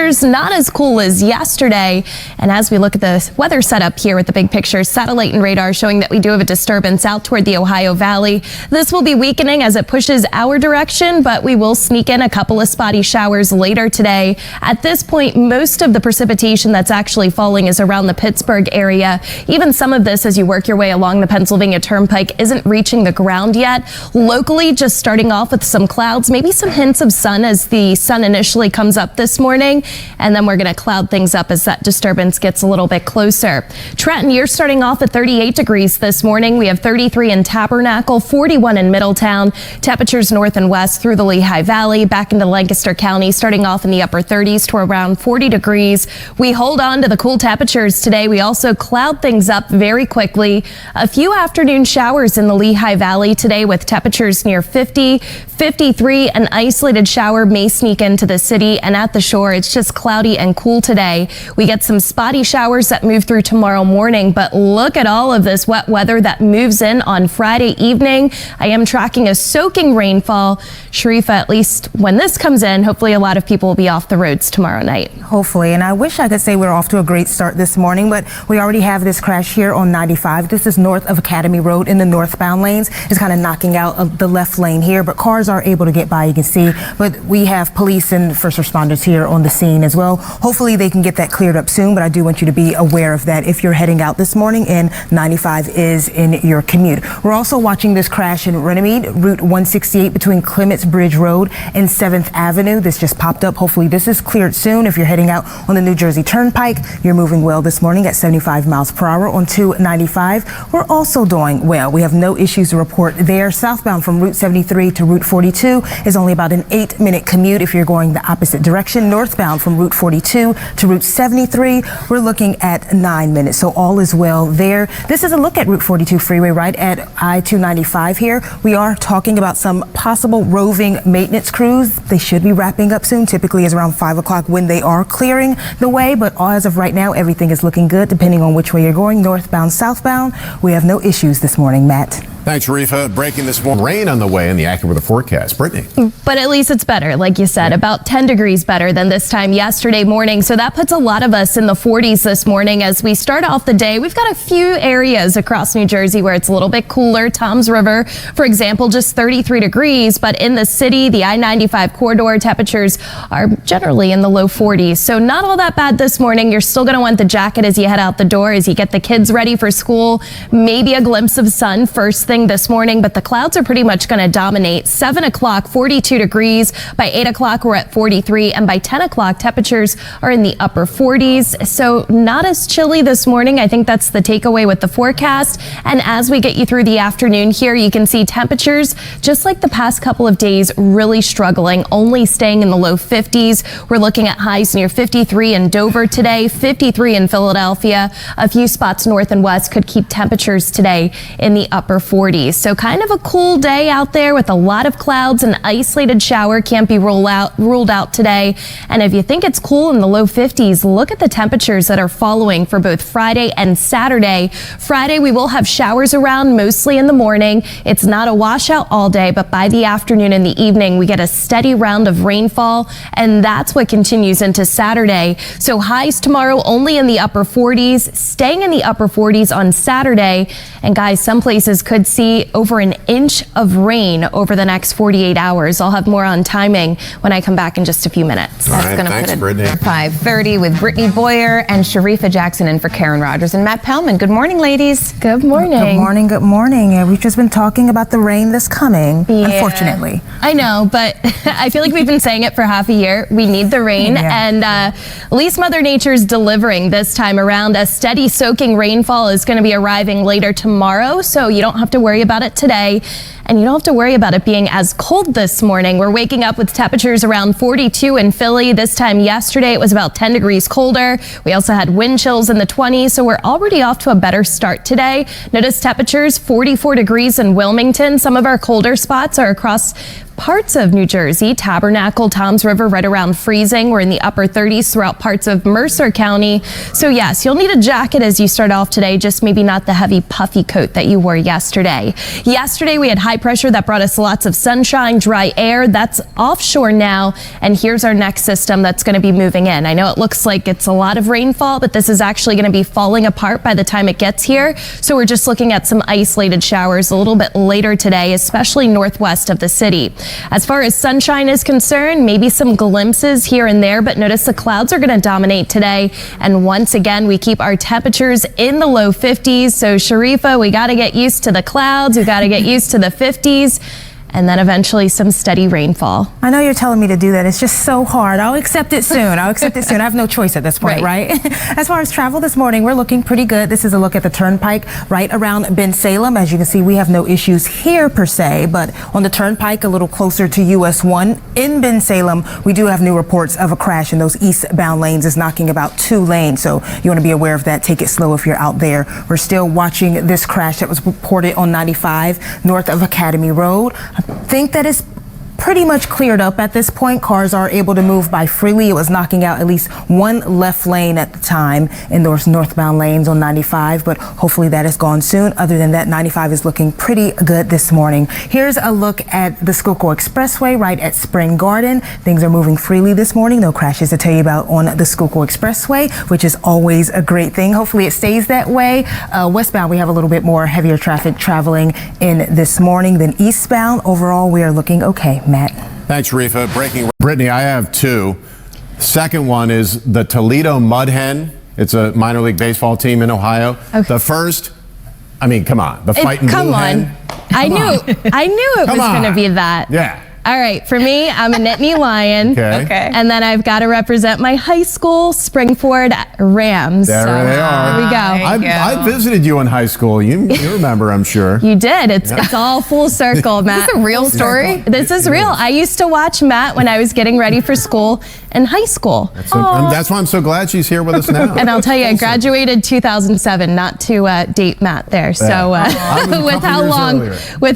temperatures not as cool as yesterday. And as we look at the weather setup here with the big picture, satellite and radar showing that we do have a disturbance out toward the Ohio Valley. This will be weakening as it pushes our direction, but we will sneak in a couple of spotty showers later today. At this point, most of the precipitation that's actually falling is around the Pittsburgh area. Even some of this, as you work your way along the Pennsylvania Turnpike, isn't reaching the ground yet. Locally, just starting off with some clouds, maybe some hints of sun as the sun initially comes up this morning, and then we're going to cloud things up as that disturbance gets a little bit closer. Trenton, you're starting off at 38 degrees this morning. We have 33 in Tabernacle, 41 in Middletown. Temperatures north and west through the Lehigh Valley, back into Lancaster County, starting off in the upper 30s to around 40 degrees. We hold on to the cool temperatures today. We also cloud things up very quickly. A few afternoon showers in the Lehigh Valley today with temperatures near 50, 53. An isolated shower may sneak into the city, and at the shore it's just cloudy and cool today. We get some spotty showers that move through tomorrow morning, but look at all of this wet weather that moves in on Friday evening. I am tracking a soaking rainfall. Sharifa, at least when this comes in, hopefully a lot of people will be off the roads tomorrow night. Hopefully, and I wish I could say we're off to a great start this morning, but we already have this crash here on 95. This is north of Academy Road in the northbound lanes. It's kind of knocking out of the left lane here, but cars are able to get by, you can see. But we have police and first responders here on the scene as well. Hopefully they can get that cleared up soon, but I do want you to be aware of that if you're heading out this morning and 95 is in your commute. We're also watching this crash in Runnymede, Route 168 between Clements Bridge Road and 7th Avenue. This just popped up. Hopefully this is cleared soon. If you're heading out on the New Jersey Turnpike, you're moving well this morning at 75 miles per hour on 295. We're also doing well. We have no issues to report there. Southbound from Route 73 to Route 42 is only about an 8-minute commute if you're going the opposite direction. Northbound from Route 42 to Route 73, we're looking at 9 minutes. So all is well there. This is a look at Route 42 freeway right at I-295 here. We are talking about some possible roving maintenance crews. They should be wrapping up soon. Typically is around 5 o'clock when they are clearing the way, but as of right now, everything is looking good depending on which way you're going, northbound, southbound. We have no issues this morning, Matt. Thanks, Sharifa. Breaking this morning, rain on the way in the Accuweather forecast. Brittany. But at least it's better, like you said, about 10 degrees better than this time yesterday morning. So that puts a lot of us in the 40s this morning as we start off the day. We've got a few areas across New Jersey where it's a little bit cooler. Toms River, for example, just 33 degrees. But in the city, the I-95 corridor, temperatures are generally in the low 40s. So not all that bad this morning. You're still going to want the jacket as you head out the door, as you get the kids ready for school. Maybe a glimpse of sun first thing this morning, but the clouds are pretty much going to dominate. 7 o'clock, 42 degrees. By 8 o'clock, we're at 43. And by 10 o'clock, temperatures are in the upper 40s. So not as chilly this morning. I think that's the takeaway with the forecast. And as we get you through the afternoon here, you can see temperatures, just like the past couple of days, really struggling, only staying in the low 50s. We're looking at highs near 53 in Dover today, 53 in Philadelphia. A few spots north and west could keep temperatures today in the upper 40s. So kind of a cool day out there with a lot of clouds. An isolated shower can't be ruled out today. And if you think it's cool in the low 50s, look at the temperatures that are following for both Friday and Saturday. Friday, we will have showers around mostly in the morning. It's not a washout all day, but by the afternoon and the evening, we get a steady round of rainfall. And that's what continues into Saturday. So highs tomorrow only in the upper 40s, staying in the upper 40s on Saturday. And guys, some places could see over an inch of rain over the next 48 hours. I'll have more on timing when I come back in just a few minutes. All right, thanks, Brittany. 5:30 with Brittany Boyer and Sharifa Jackson in for Karen Rogers and Matt Pellman. Good morning, ladies. Good morning. Good morning. Good morning. We've just been talking about the rain that's coming, unfortunately. I know, but I feel like we've been saying it for half a year. We need the rain, and at least Mother Nature's delivering this time around. A steady soaking rainfall is going to be arriving later tomorrow, so you don't have to worry about it today. And you don't have to worry about it being as cold this morning. We're waking up with temperatures around 42 in Philly. This time yesterday, it was about 10 degrees colder. We also had wind chills in the 20s, so we're already off to a better start today. Notice temperatures 44 degrees in Wilmington. Some of our colder spots are across parts of New Jersey. Tabernacle, Toms River, right around freezing. We're in the upper 30s throughout parts of Mercer County. So yes, you'll need a jacket as you start off today, just maybe not the heavy puffy coat that you wore yesterday. Yesterday, we had high pressure that brought us lots of sunshine, dry air. That's offshore now. And here's our next system that's going to be moving in. I know it looks like it's a lot of rainfall, but this is actually going to be falling apart by the time it gets here. So we're just looking at some isolated showers a little bit later today, especially northwest of the city. As far as sunshine is concerned, maybe some glimpses here and there, but notice the clouds are going to dominate today. And once again, we keep our temperatures in the low 50s. So Sharifa, we got to get used to the clouds. We got to get used to the 50s. And then eventually some steady rainfall. I know you're telling me to do that. It's just so hard. I'll accept it soon. I have no choice at this point, right? As far as travel this morning, we're looking pretty good. This is a look at the turnpike right around Bensalem. As you can see, we have no issues here per se, but on the turnpike a little closer to US 1 in Bensalem, we do have new reports of a crash in those eastbound lanes. It's knocking about 2 lanes, so you want to be aware of that. Take it slow if you're out there. We're still watching this crash that was reported on 95 north of Academy Road. I think that is pretty much cleared up at this point. Cars are able to move by freely. It was knocking out at least 1 left lane at the time in those northbound lanes on 95, but hopefully that is gone soon. Other than that, 95 is looking pretty good this morning. Here's a look at the Schuylkill Expressway right at Spring Garden. Things are moving freely this morning. No crashes to tell you about on the Schuylkill Expressway, which is always a great thing. Hopefully it stays that way. Westbound, we have a little bit more heavier traffic traveling in this morning than eastbound. Overall, we are looking okay. Matt. Thanks, Sharifa. Breaking. Brittany, I have 2. Second one is the Toledo Mud Hen. It's a minor league baseball team in Ohio. Okay. The first, I mean, come on. The Fighting Blue Hen. I knew it was going to be that. Yeah. All right, for me, I'm a Nittany Lion. Okay. And then I've got to represent my high school, Springford Rams. There they are. There we go. I visited you in high school. You remember, I'm sure. You did. It's all full circle, Matt. Is this a real story? This is real. I used to watch Matt when I was getting ready for school in high school. That's why I'm so glad she's here with us now. And I'll tell you, I graduated 2007, not to date Matt there. So with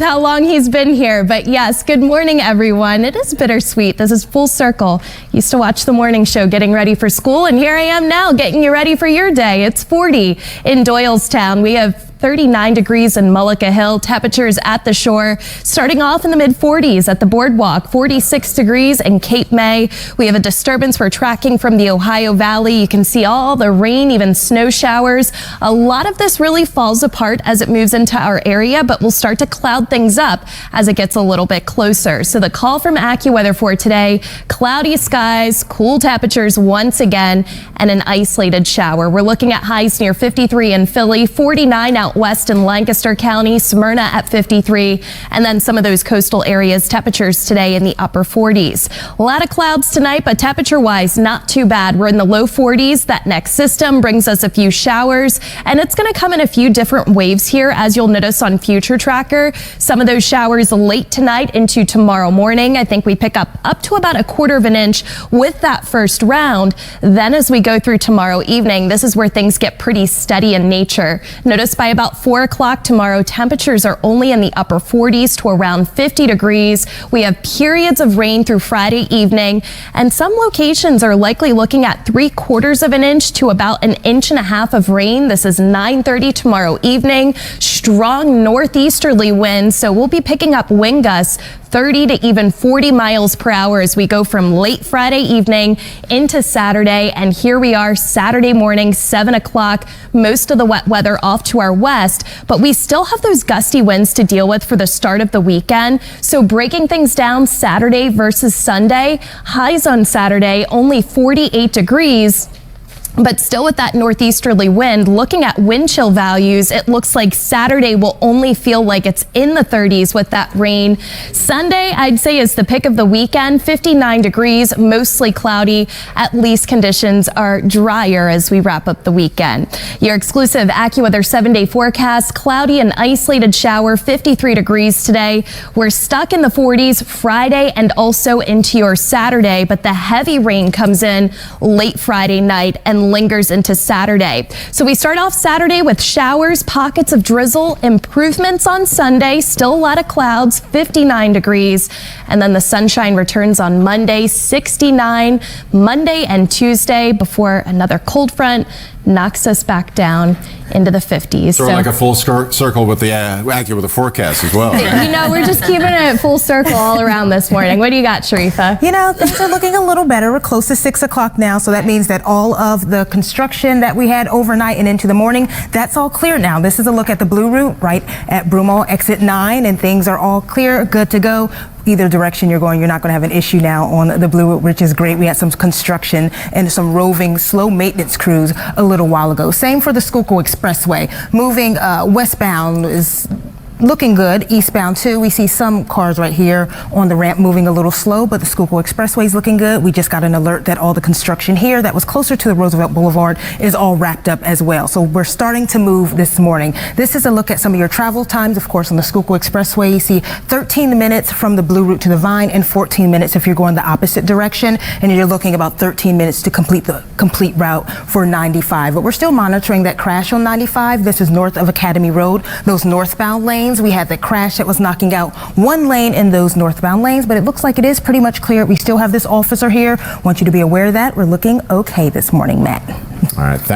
how long he's been here. But yes, good morning, everyone. It is bittersweet. This is full circle. Used to watch the morning show getting ready for school, and here I am now getting you ready for your day. It's 40 in Doylestown. We have 39 degrees in Mullica Hill. Temperatures at the shore starting off in the mid 40s at the boardwalk, 46 degrees in Cape May. We have a disturbance we're tracking from the Ohio Valley. You can see all the rain, even snow showers. A lot of this really falls apart as it moves into our area, but we'll start to cloud things up as it gets a little bit closer. So the call from Accuweather for today, cloudy skies, cool temperatures once again, and an isolated shower. We're looking at highs near 53 in Philly, 49 out west in Lancaster County, Smyrna at 53, and then some of those coastal areas, temperatures today in the upper 40s. A lot of clouds tonight, but temperature-wise, not too bad. We're in the low 40s. That next system brings us a few showers, and it's going to come in a few different waves here, as you'll notice on Future Tracker. Some of those showers late tonight into tomorrow morning. I think we pick up to about 1/4 of an inch with that first round. Then as we go through tomorrow evening, this is where things get pretty steady in nature. Notice by about 4 o'clock tomorrow, temperatures are only in the upper 40s to around 50 degrees. We have periods of rain through Friday evening, and some locations are likely looking at 3/4 of an inch to about 1.5 inches of rain. This is 9:30 tomorrow evening. Strong northeasterly winds, so we'll be picking up wind gusts 30 to even 40 miles per hour as we go from late Friday evening into Saturday. And here we are Saturday morning, 7 o'clock, most of the wet weather off to our west, but we still have those gusty winds to deal with for the start of the weekend. So breaking things down Saturday versus Sunday, highs on Saturday, only 48 degrees. But still with that northeasterly wind, looking at wind chill values, it looks like Saturday will only feel like it's in the 30s with that rain. Sunday, I'd say, is the pick of the weekend. 59 degrees, mostly cloudy. At least conditions are drier as we wrap up the weekend. Your exclusive Accuweather 7-day forecast, cloudy and isolated shower, 53 degrees today. We're stuck in the 40s Friday and also into your Saturday, but the heavy rain comes in late Friday night and lingers into Saturday. So we start off Saturday with showers, pockets of drizzle, improvements on Sunday, still a lot of clouds, 59 degrees. And then the sunshine returns on Monday, 69, Monday and Tuesday, before another cold front knocks us back down into the 50s. Sort of like a full circle with the Accuweather forecast as well. Right? You know, we're just keeping it full circle all around this morning. What do you got, Sharifa? You know, things are looking a little better. We're close to 6 o'clock now, so that means that all of the construction that we had overnight and into the morning, that's all clear now. This is a look at the Blue Route right at Broomall exit 9, and things are all clear, good to go. Either direction you're going, you're not going to have an issue now on the Blue Route, which is great. We had some construction and some roving slow maintenance crews a little while ago. Same for the Schuylkill Expressway. Moving westbound is looking good. Eastbound too. We see some cars right here on the ramp moving a little slow, but the Schuylkill Expressway is looking good. We just got an alert that all the construction here that was closer to the Roosevelt Boulevard is all wrapped up as well. So we're starting to move this morning. This is a look at some of your travel times. Of course, on the Schuylkill Expressway, you see 13 minutes from the Blue Route to the Vine and 14 minutes if you're going the opposite direction. And you're looking about 13 minutes to complete the complete route for 95. But we're still monitoring that crash on 95. This is north of Academy Road. Those northbound lanes, we had the crash that was knocking out one lane in those northbound lanes, but it looks like it is pretty much clear. We still have this officer here. Want you to be aware of that. We're looking okay this morning, Matt. All right, thanks.